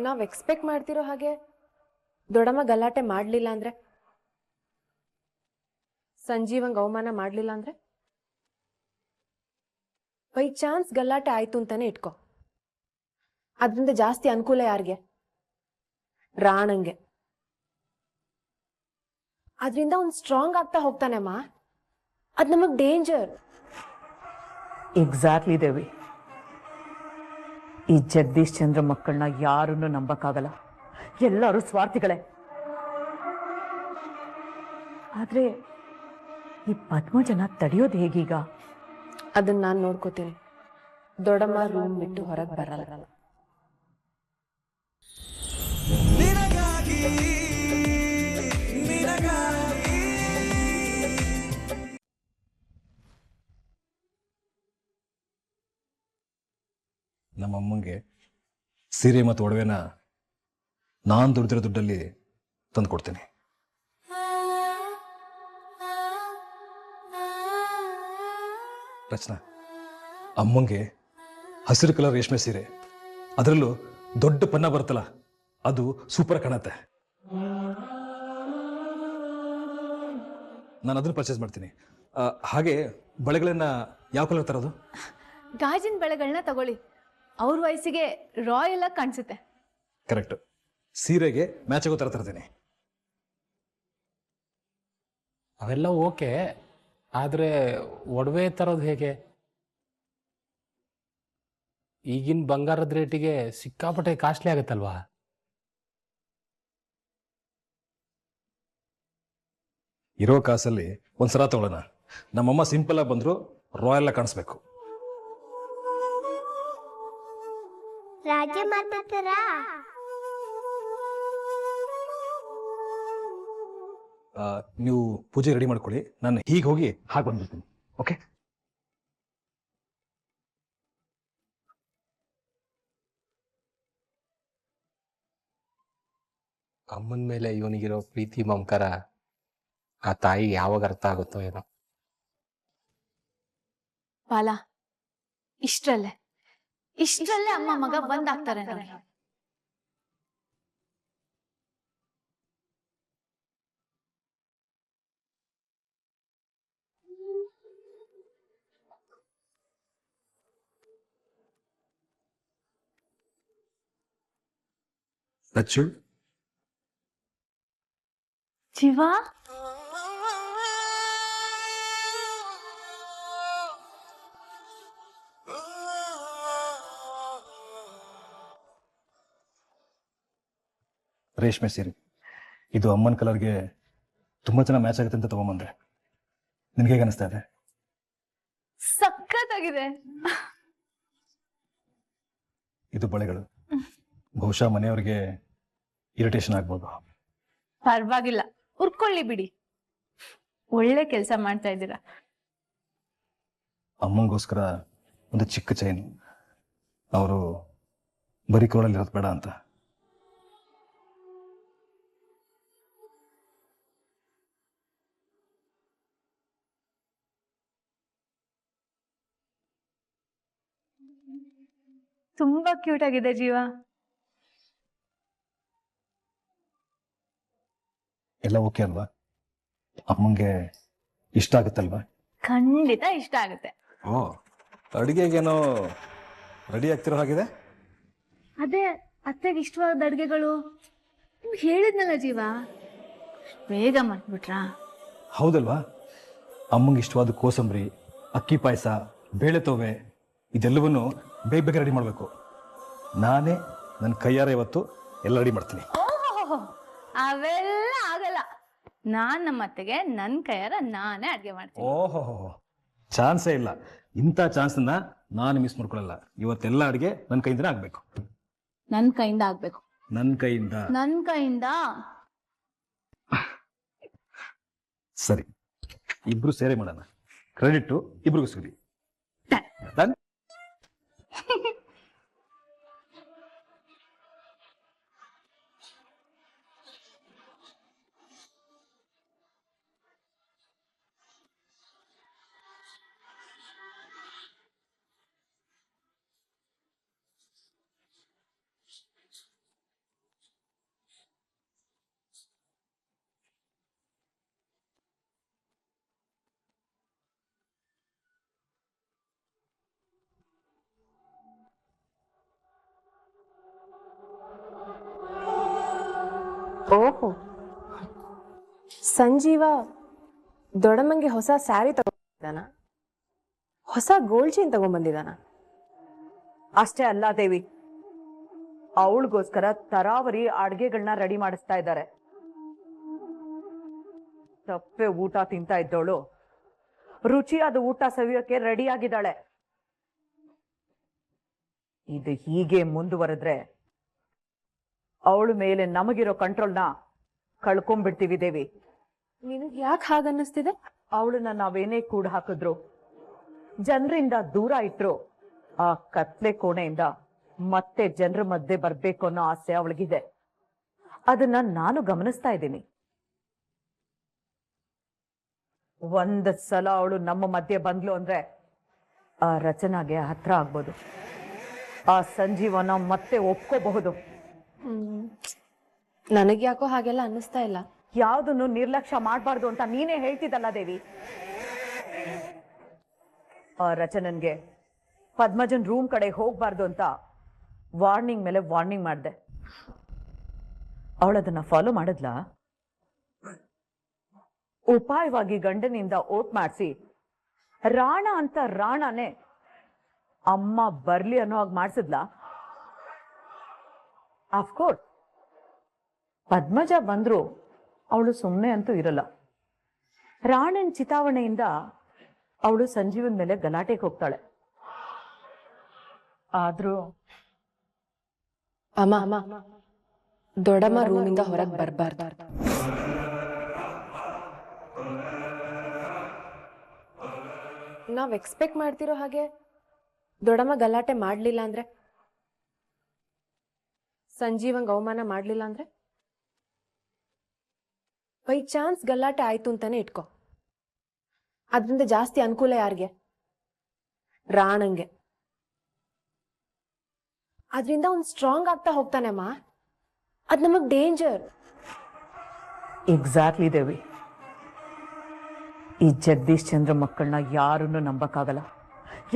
ನಾವು ಎಕ್ಸ್ಪೆಕ್ಟ್ ಮಾಡ್ತಿರೋ ಹಾಗೆ ದೊಡ್ಡಮ್ಮ ಗಲಾಟೆ ಮಾಡಲಿಲ್ಲ ಅಂದ್ರೆ, ಸಂಜೀವಂಗ್ ಅವಮಾನ ಮಾಡಲಿಲ್ಲ ಅಂದ್ರೆ, ಬೈ ಚಾನ್ಸ್ ಗಲಾಟೆ ಆಯ್ತು ಅಂತಾನೆ ಇಟ್ಕೋ. ಅದರಿಂದ ಜಾಸ್ತಿ ಅನುಕೂಲ ಯಾರಿಗೆ? ರಾಣಂಗೆ. ಅದರಿಂದ ಅವ್ನು ಸ್ಟ್ರಾಂಗ್ ಆಗ್ತಾ ಹೋಗ್ತಾನೆ ಅಮ್ಮ. ಅದು ನಮಗ್ ಡೇಂಜರ್. ಎಕ್ಸಾಕ್ಟ್ಲಿ ದೇವಿ. ಈ ಜಗದೀಶ್ ಚಂದ್ರ ಮಕ್ಕಳನ್ನ ಯಾರನ್ನು ನಂಬಕ್ಕಾಗಲ್ಲ, ಎಲ್ಲರೂ ಸ್ವಾರ್ಥಿಗಳೇ. ಆದ್ರೆ ಈ ಪದ್ಮಜನ ತಡೆಯೋದು ಹೇಗೀಗ? ಅದನ್ನ ನಾನು ನೋಡ್ಕೋತೀನಿ. ದೊಡ್ಡಮ್ಮ ರೂಮ್ ಬಿಟ್ಟು ಹೊರಗೆ ಬರಲ್ಲ. ನಮ್ಮಮ್ಮಂಗೆ ಸೀರೆ ಮತ್ತು ಒಡವೆನ ನಾನು ದುಡ್ದಿರೋ ದುಡ್ಡಲ್ಲಿ ತಂದು ಕೊಡ್ತೀನಿ. ರಚನಾ, ಅಮ್ಮಂಗೆ ಹಸಿರು ಕಲರ್ ರೇಷ್ಮೆ ಸೀರೆ, ಅದರಲ್ಲೂ ದೊಡ್ಡ ಪನ್ನ ಬರುತ್ತಲ್ಲ, ಅದು ಸೂಪರ್ ಕಾಣತ್ತೆ. ನಾನು ಅದನ್ನು ಪರ್ಚೇಸ್ ಮಾಡ್ತೀನಿ. ಹಾಗೆ ಬಳೆಗಳನ್ನ ಯಾವ ಕಲರ್ ತರೋದು? ಗಾಜಿನ ಬಳೆಗಳನ್ನ ತಗೊಳ್ಳಿ, ಅವ್ರ ವಯಸ್ಸಿಗೆ ರಾಯಲ್ ಆಗಿ ಕಾಣಿಸುತ್ತೆ. ಕರೆಕ್ಟ್. ಸೀರೆಗೆ ಮ್ಯಾಚ್ ಆಗೋ ಥರ ತರ್ತೀನಿ. ಅವೆಲ್ಲ ಓಕೆ, ಆದರೆ ಒಡವೆ ತರೋದು ಹೇಗೆ? ಈಗಿನ ಬಂಗಾರದ ರೇಟಿಗೆ ಸಿಕ್ಕಾಪಟ್ಟೆ ಕಾಸ್ಟ್ಲಿ ಆಗುತ್ತಲ್ವಾ? ಇರೋ ಕಾಸಲ್ಲಿ ಒಂದ್ಸಲ ತಗೊಳ್ಳೋಣ. ನಮ್ಮಮ್ಮ ಸಿಂಪಲ್ ಆಗಿ ಬಂದ್ರು ರಾಯಲ್ ಆಗಿ ಕಾಣಿಸ್ಬೇಕು. ರಾಜ್ಯ ಮಾತಾಡ್ತಾರಾ? ನೀವು ಪೂಜೆ ರೆಡಿ ಮಾಡ್ಕೊಳ್ಳಿ, ನಾನು ಹೀಗೆ ಹೋಗಿ ಹಾಗೆ ಬಂದ್ಬಿಡ್ತೀನಿ. ಓಕೆ? ಅಮ್ಮನ ಮೇಲೆ ಇವನಿಗಿರೋ ಪ್ರೀತಿ ಮಮಕಾರ ಆ ತಾಯಿ ಯಾವಾಗ ಅರ್ಥ ಆಗುತ್ತೋ ಏನೋ. ಬಾಲ, ಇಷ್ಟರಲ್ಲೇ ಅಮ್ಮ ಮಗ ಒಂದಾಗ್ತಾರೆ ನೋಡಿ. ರಚ್ಚು, ಜೀವ, ರೇಷ್ಮೆ ಸೀರೆ ಇದು ಅಮ್ಮನ ಕಲರ್ಗೆ ತುಂಬಾ ಚೆನ್ನಾಗಿ ಮ್ಯಾಚ್ ಆಗುತ್ತೆ ಅಂತ ತಗೊಂಬಂದೆ. ನಿನ್ಗೆ ಹೇಗೆ ಅನಿಸ್ತಾ ಇದೆ? ಸಖತ್ತಾಗಿದೆ. ಇದು ಬಳೆಗಳು ಬಹುಶಃ ಮನೆಯವರಿಗೆ ಇರಿಟೇಷನ್ ಆಗ್ಬೋದು. ಪರವಾಗಿಲ್ಲ, ಉರ್ಕೊಳ್ಳಿ ಬಿಡಿ. ಒಳ್ಳೆ ಕೆಲಸ ಮಾಡ್ತಾ ಇದ್ದೀರಾ. ಅಮ್ಮಂಗೋಸ್ಕರ ಒಂದು ಚಿಕ್ಕ ಚೈನ್, ಅವರು ಬರೀ ಕೋಳಲ್ಲಿ ಇರೋದು ಬೇಡ ಅಂತ. ತುಂಬಾ ಕ್ಯೂಟ್ ಆಗಿದೆ ಜೀವ. ಎಲ್ಲ ಓಕೆ ಅಲ್ವಾ? ಅಮ್ಮಂಗೆ ಇಷ್ಟ ಆಗುತ್ತಲ್ವಾ? ಖಂಡಿತ ಇಷ್ಟ ಆಗುತ್ತೆ. ಓ, ಅಡುಗೆಗೇನೋ ರೆಡಿ ಆಗ್ತಿರೋ ಹಾಗಿದೆ. ಅದೇ ಅತ್ತೆಗೆ ಇಷ್ಟವಾದ ಅಡ್ಗೆಗಳು ಹೇಳಿದ್ನಲ್ಲ ಜೀವ, ಬೇಗ ಮಾಡ್ಬಿಟ್ರಾ? ಹೌದಲ್ವಾ? ಅಮ್ಮಂಗೆ ಇಷ್ಟವಾದ ಕೋಸಂಬರಿ, ಅಕ್ಕಿ ಪಾಯಸ, ಬೇಳೆ ತೋವೆ ಇದೆಲ್ಲವನ್ನು ಬೇಗ ಬೇಗ ರೆಡಿ ಮಾಡಬೇಕು. ನಾನೇ ನನ್ನ ಕೈಯಾರ ಇವತ್ತು ಎಲ್ಲ ರೆಡಿ ಮಾಡ್ತೀನಿ. ಓಹೋ, ಅವೆಲ್ಲ ಆಗಲ್ಲ. ನಾನ್ ನಮ್ಮ ಅತ್ತೆಗೆ ನನ್ನ ಕೈಯಾರ ನಾನೇ ಅಡ್ಗೆ ಮಾಡ್ತೀನಿ. ಓಹೋ, ಚಾನ್ಸೇ ಇಲ್ಲ. ಇಂಥ ಚಾನ್ಸನ್ನ ನಾನು ಮಿಸ್ ಮಾಡ್ಕೊಳ್ಳಲ್ಲ. ಇವತ್ತೆಲ್ಲ ಅಡುಗೆ ನನ್ನ ಕೈಯಿಂದನೇ ಆಗ್ಬೇಕು. ನನ್ನ ಕೈಯಿಂದ ಆಗ್ಬೇಕು. ನನ್ನ ಕೈಯಿಂದ? ಸರಿ, ಇಬ್ರು ಸೇರೆ ಮಾಡೋಣ. ಕ್ರೆಡಿಟ್ ಇಬ್ರಿಗೂ ಸಿಗಲಿ. ಡನ್. ಓಹೋ, ಸಂಜೀವ ದೊಡ್ಡಮ್ಮಂಗೆ ಹೊಸ ಸ್ಯಾರಿ ತಗೊಂಡಿದ್ದಾನ, ಹೊಸ ಗೋಲ್ಡ್ ಚೈನ್ ತಗೊಂಡ್ಬಂದಿದ್ದಾನ. ಅಷ್ಟೇ ಅಲ್ಲ ದೇವಿ, ಅವಳಿಗೋಸ್ಕರ ತರಾವರಿ ಅಡ್ಗೆಗಳನ್ನ ರೆಡಿ ಮಾಡಿಸ್ತಾ ಇದ್ದಾರೆ. ತಪ್ಪೆ ಊಟ ತಿಂತಾ ಇದ್ದವಳು ರುಚಿಯಾದ ಊಟ ಸವಿಯೋಕೆ ರೆಡಿ ಆಗಿದ್ದಾಳೆ. ಇದು ಹೀಗೆ ಮುಂದುವರೆದ್ರೆ ಅವಳ ಮೇಲೆ ನಮಗಿರೋ ಕಂಟ್ರೋಲ್ನ ಕಳ್ಕೊಂಡ್ಬಿಡ್ತೀವಿ ದೇವಿ. ನಿನಗೆ ಯಾಕೆ ಹಾಗನ್ನಿಸ್ತಿದೆ? ಅವಳನ್ನ ನಾವೇನೇ ಕೂಡ ಹಾಕಿದ್ರು, ಜನರಿಂದ ದೂರ ಇಟ್ರು, ಆ ಕತ್ಲೆ ಕೋಣೆಯಿಂದ ಮತ್ತೆ ಜನರ ಮಧ್ಯೆ ಬರ್ಬೇಕು ಅನ್ನೋ ಆಸೆ ಅವಳಿಗಿದೆ. ಅದನ್ನ ನಾನು ಗಮನಿಸ್ತಾ ಇದ್ದೀನಿ. ಒಂದ್ ಸಲ ಅವಳು ನಮ್ಮ ಮಧ್ಯೆ ಬಂದ್ಲು ಅಂದ್ರೆ ಆ ರಚನಾಗೆ ಹತ್ರ ಆಗ್ಬೋದು, ಆ ಸಂಜೀವನ ಮತ್ತೆ ಒಪ್ಕೋಬಹುದು. ನನಗೆ ಯಾಕೋ ಹಾಗೆಲ್ಲ ಅನ್ನಿಸ್ತಾ ಇಲ್ಲ. ಯಾವ್ದನ್ನು ನಿರ್ಲಕ್ಷ್ಯ ಮಾಡಬಾರ್ದು ಅಂತ ನೀನೇ ಹೇಳ್ತಿದ್ದಲ್ಲ ದೇವಿ. ಆ ರಚನನ್ಗೆ ಪದ್ಮಜನ್ ರೂಮ್ ಕಡೆ ಹೋಗ್ಬಾರ್ದು ಅಂತ ವಾರ್ನಿಂಗ್ ಮೇಲೆ ವಾರ್ನಿಂಗ್ ಮಾಡಿದೆ. ಅವಳದನ್ನ ಫಾಲೋ ಮಾಡಿದ್ಲ. ಉಪಾಯವಾಗಿ ಗಂಡನಿಂದ ಓಟ್ ಮಾಡಿಸಿ ರಾಣ ಅಂತ ರಾಣನೇ ಅಮ್ಮ ಬರ್ಲಿ ಅನ್ನೋ ಹಾಗೆ ಮಾಡಿಸಿದ್ಲ. ಅಫ್ಕೋರ್ಸ್ ಪದ್ಮಜ ಬಂದ್ರು ಅವಳು ಸುಮ್ಮನೆ ಅಂತೂ ಇರಲ್ಲ. ರಾಣನ್ ಚಿತಾವಣೆಯಿಂದ ಅವಳು ಸಂಜೀವನ್ ಮೇಲೆ ಗಲಾಟೆಗೆ ಹೋಗ್ತಾಳೆ. ಆದ್ರೂ ಅಮ್ಮ, ದೊಡ್ಡಮ್ಮ ರೂಮಿಂದ ಹೊರಗೆ ಬರಬಾರ್ದು. ನಾವ್ ಎಕ್ಸ್ಪೆಕ್ಟ್ ಮಾಡ್ತಿರೋ ಹಾಗೆ ದೊಡ್ಡಮ್ಮ ಗಲಾಟೆ ಮಾಡ್ಲಿಲ್ಲ ಅಂದ್ರೆ, ಸಂಜೀವಂಗ್ ಅವಮಾನ ಮಾಡ್ಲಿಲ್ಲ ಅಂದ್ರೆ, ಬೈ ಚಾನ್ಸ್ ಗಲಾಟೆ ಆಯ್ತು ಅಂತಾನೆ ಇಟ್ಕೋ. ಅದರಿಂದ ಜಾಸ್ತಿ ಅನುಕೂಲ ಯಾರಿಗೆ? ರಾಣಂಗೆ. ಅದರಿಂದ ಅವ್ನು ಸ್ಟ್ರಾಂಗ್ ಆಗ್ತಾ ಹೋಗ್ತಾನೆ ಅಮ್ಮ. ಅದ್ ನಮಗ್ ಡೇಂಜರ್. ಎಕ್ಸಾಕ್ಟ್ಲಿ ದೇವಿ. ಈ ಜಗದೀಶ್ ಚಂದ್ರ ಮಕ್ಕಳನ್ನ ಯಾರನ್ನು ನಂಬಕ್ಕಾಗಲ್ಲ,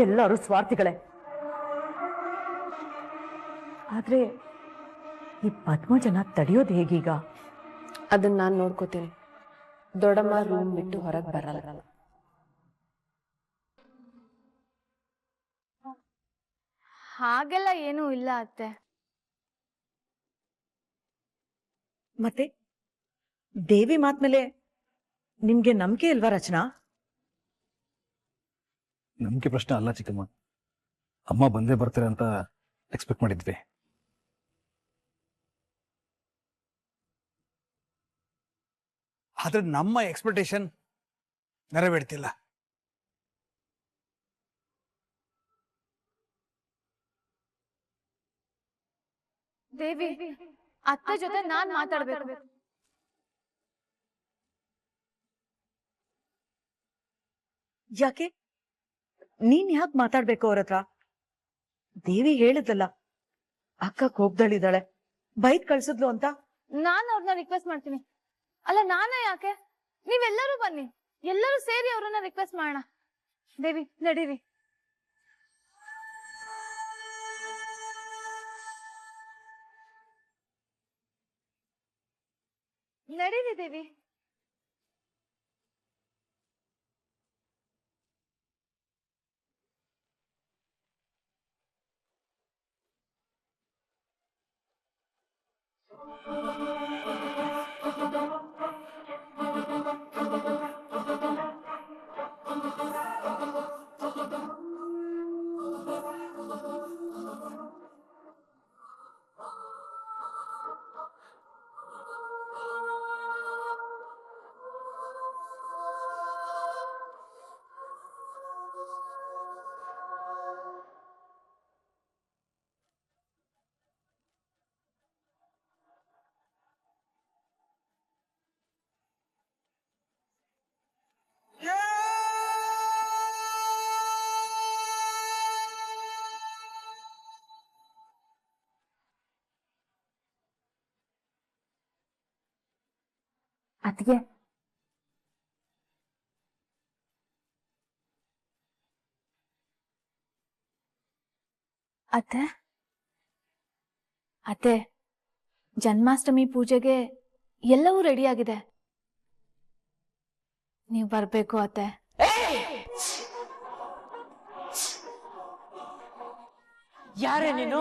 ಎಲ್ಲರೂ ಸ್ವಾರ್ಥಿಗಳೇ. ಆದ್ರೆ ಈ ಪದ್ಮಜನ ತಡೆಯೋದು ಹೇಗೀಗ? ಅದನ್ನ ನಾನು ನೋಡ್ಕೋತೀನಿ. ದೊಡ್ಡಮ್ಮ ರೂಮ್ ಬಿಟ್ಟು ಹೊರಗೆ ಬರಲ್ಲ. ಹಾಗೆಲ್ಲ ಏನೂ ಇಲ್ಲ ಅತ್ತೆ. ಮತ್ತೆ ದೇವಿ ಮಾತ್ಮೇಲೆ ನಿಮ್ಗೆ ನಂಬಿಕೆ ಇಲ್ವಾ ರಚನಾ? ನಂಬಿಕೆ ಪ್ರಶ್ನೆ ಅಲ್ಲ ಚಿಕ್ಕಮ್ಮ, ಅಮ್ಮ ಬಂದೇ ಬರ್ತಾರೆ ಅಂತ ಎಕ್ಸ್ಪೆಕ್ಟ್ ಮಾಡಿದ್ವಿ. ಆದ್ರೆ ನಮ್ಮ ಎಕ್ಸ್ಪೆಕ್ಟೇಷನ್ ನೆರವೇರ್ತಿಲ್ಲ. ದೇವಿ, ಅತ್ತೆ ಜೊತೆ ನಾನ್ ಮಾತಾಡ್ಬೇಕು. ಯಾಕೆ? ನೀನ್ ಯಾಕೆ ಮಾತಾಡ್ಬೇಕು ಅವ್ರ ಹತ್ರ? ದೇವಿ ಹೇಳಿದ್ಲಲ್ಲ, ಅಕ್ಕ ಕೋಪದಲ್ಲಿದ್ದಾಳೆ, ಬೈಕ್ ಕಳ್ಸಿದ್ಲು ಅಂತ. ನಾನ್ ಅವ್ರನ್ನ ರಿಕ್ವೆಸ್ಟ್ ಮಾಡ್ತೀನಿ. ಅಲ್ಲ, ನಾನೇ ಯಾಕೆ? ನೀವೆಲ್ಲರೂ ಬನ್ನಿ, ಎಲ್ಲರೂ ಸೇರಿ ಅವ್ರನ್ನ ರಿಕ್ವೆಸ್ಟ್ ಮಾಡೋಣ. ದೇವಿ, ನಡೀರಿ. ನಡೀರಿ ದೇವಿ. ಅದ್ಗೆ ಅತ್ತೆ, ಜನ್ಮಾಷ್ಟಮಿ ಪೂಜೆಗೆ ಎಲ್ಲವೂ ರೆಡಿಯಾಗಿದೆ. ನೀವು ಬರ್ಬೇಕು ಅತ್ತೆ. ಯಾರೇ ನೀನು?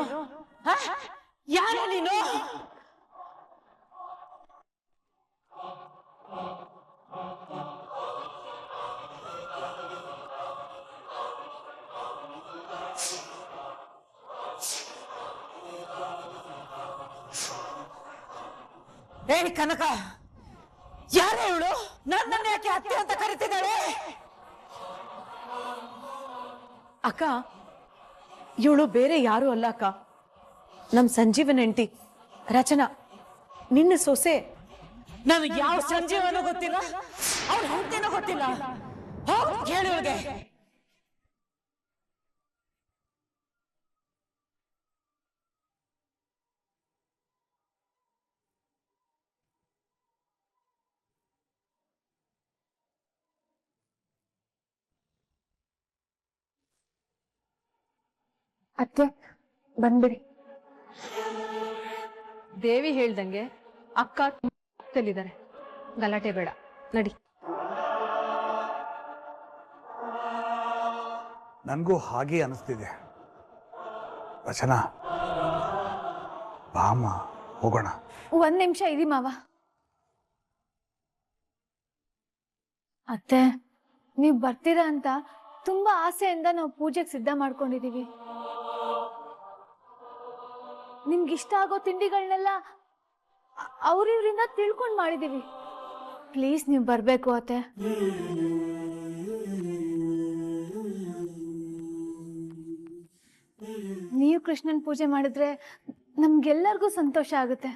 ಯಾರೇ ನೀನು? ಏಯ್ ಕನಕ, ಯಾರೇ ಇವಳು? ನನ್ನನ್ನು ಯಾಕೆ ಅತ್ತೆ ಅಂತ ಕರಿತಿದ್ದಾಳೆ? ಅಕ್ಕ, ಇವಳು ಬೇರೆ ಯಾರು ಅಲ್ಲ ಅಕ್ಕ, ನಮ್ ಸಂಜೀವನ್ ಹೆಂಡತಿ ರಚನಾ, ನಿನ್ನ ಸೊಸೆ. ನನಗೆ ಯಾವ ಸಂಜೀವನೂ ಗೊತ್ತಿಲ್ಲ, ಅವ್ರ ಹೆಂಡತಿನೂ ಗೊತ್ತಿಲ್ಲ. ಹೇಳಿ ಇವಳಿಗೆ. ಅತ್ತೆ ಬಂದ್ಬಿಡಿ. ದೇವಿ ಹೇಳ್ದಂಗೆ ಅಕ್ಕ ತಿಳಿದಾರೆ, ಗಲಾಟೆ ಬೇಡ, ನಡಿ. ನನಗೂ ಹಾಗೆ ಅನಿಸ್ತಿದೆ. ರಚನಾ, ಬಾಮ ಹೋಗೋಣ. 1 ನಿಮಿಷ ಇರಿ ಮಾವ. ಅತ್ತೆ, ನೀವ್ ಬರ್ತೀರಾ ಅಂತ ತುಂಬಾ ಆಸೆಯಿಂದ ನಾವು ಪೂಜೆಗೆ ಸಿದ್ಧ ಮಾಡ್ಕೊಂಡಿದೀವಿ. ನಿಮ್ಗಿಷ್ಟ ಆಗೋ ತಿಂಡಿಗಳನ್ನೆಲ್ಲ ಅವ್ರಿವ್ರಿಂದ ತಿಳ್ಕೊಂಡ್ ಮಾಡಿದೀವಿ. ಪ್ಲೀಸ್ ನೀವು ಬರ್ಬೇಕು ಅತ್ತೆ. ನೀವು ಕೃಷ್ಣನ್ ಪೂಜೆ ಮಾಡಿದ್ರೆ ನಮ್ಗೆಲ್ಲರಿಗೂ ಸಂತೋಷ ಆಗುತ್ತೆ.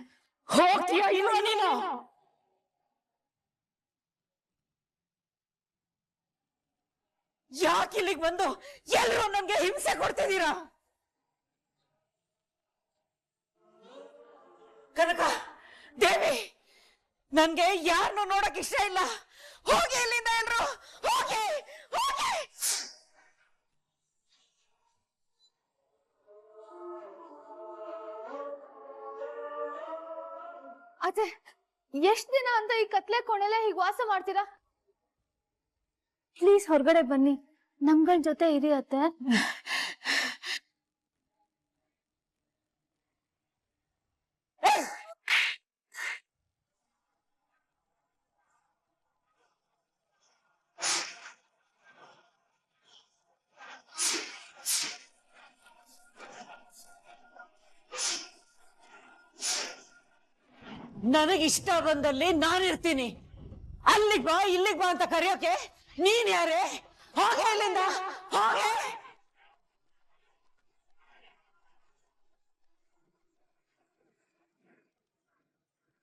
ಯಾಕೆ ಇಲ್ಲಿಗೆ ಬಂದು ಎಲ್ಲರೂ ನಮ್ಗೆ ಹಿಂಸೆ ಕೊಡ್ತಿದ್ದೀರಾ? ಕನಕ, ದೇವಿ, ನನ್ಗೆ ಯಾರನ್ನು ನೋಡಕ್ ಇಷ್ಟ ಇಲ್ಲ. ಹೋಗಿ ಇಲ್ಲಿಂದ ಎಲ್ರು, ಹೋಗಿ ಹೋಗಿ. ಅತ್ತೆ, ಎಷ್ಟ್ ದಿನ ಅಂತ ಈ ಕತ್ಲೆ ಕೋಣೆಲೆ ಹೀಗೆ ವಾಸ ಮಾಡ್ತೀರಾ? ಪ್ಲೀಸ್ ಹೊರಗಡೆ ಬನ್ನಿ, ನಮ್ಗಳ ಜೊತೆ ಇರಿ ಅತ್ತೆ. ನನಗಿಷ್ಟ ಬಂದಲ್ಲಿ ನಾನಿರ್ತೀನಿ. ಅಲ್ಲಿಗ್ ಬಾ, ಇಲ್ಲಿಗ್ ಬಾ ಅಂತ ಕರೆಯೋಕೆ ನೀನ್ ಯಾರೇ? ಹೋಗೆ ಇಲ್ಲಿಂದ, ಹೋಗೆ.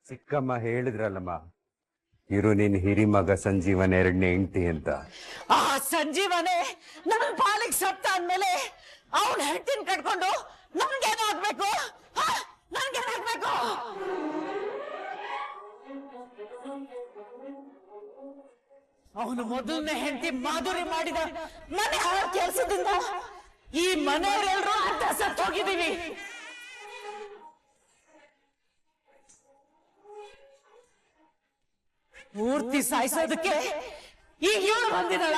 ಸಿಕ್ಕಮ್ಮ ಹೇಳಿದ್ರಲ್ಲಮ್ಮ, ಇರು ನಿನ್ ಹಿರಿಮಗ ಸಂಜೀವನ್ 2ನೇ ಹೆಂಡತಿ ಅಂತ. ಆ ಸಂಜೀವನೇ ನನ್ ಪಾಲಿಗೆ ಸತ್ತ ಅಂದ್ಮೇಲೆ ಅವನ್ ಹೆಂಡತಿನ ಕಟ್ಕೊಂಡು ನನ್ಗೇನಾಗ್ಬೇಕು? ನನ್ಗೇನಾಗ್ಬೇಕು? ಅವನು ಮೊದಲನೇ ಹೆಂಡತಿ ಮಾಧುರಿ ಮಾಡಿದ ಮನೆ ಹಾಳು ಕೆಲಸದಿಂದ ಈ ಮನೆಯವರೆಲ್ಲರೂ ಅರ್ಧ ಸತ್ತು ಹೋಗಿದ್ದೀವಿ. ಪೂರ್ತಿ ಸಾಯಿಸೋದಕ್ಕೆ ಈಗ ಇವಳು ಬಂದಿದ್ದಾಳ.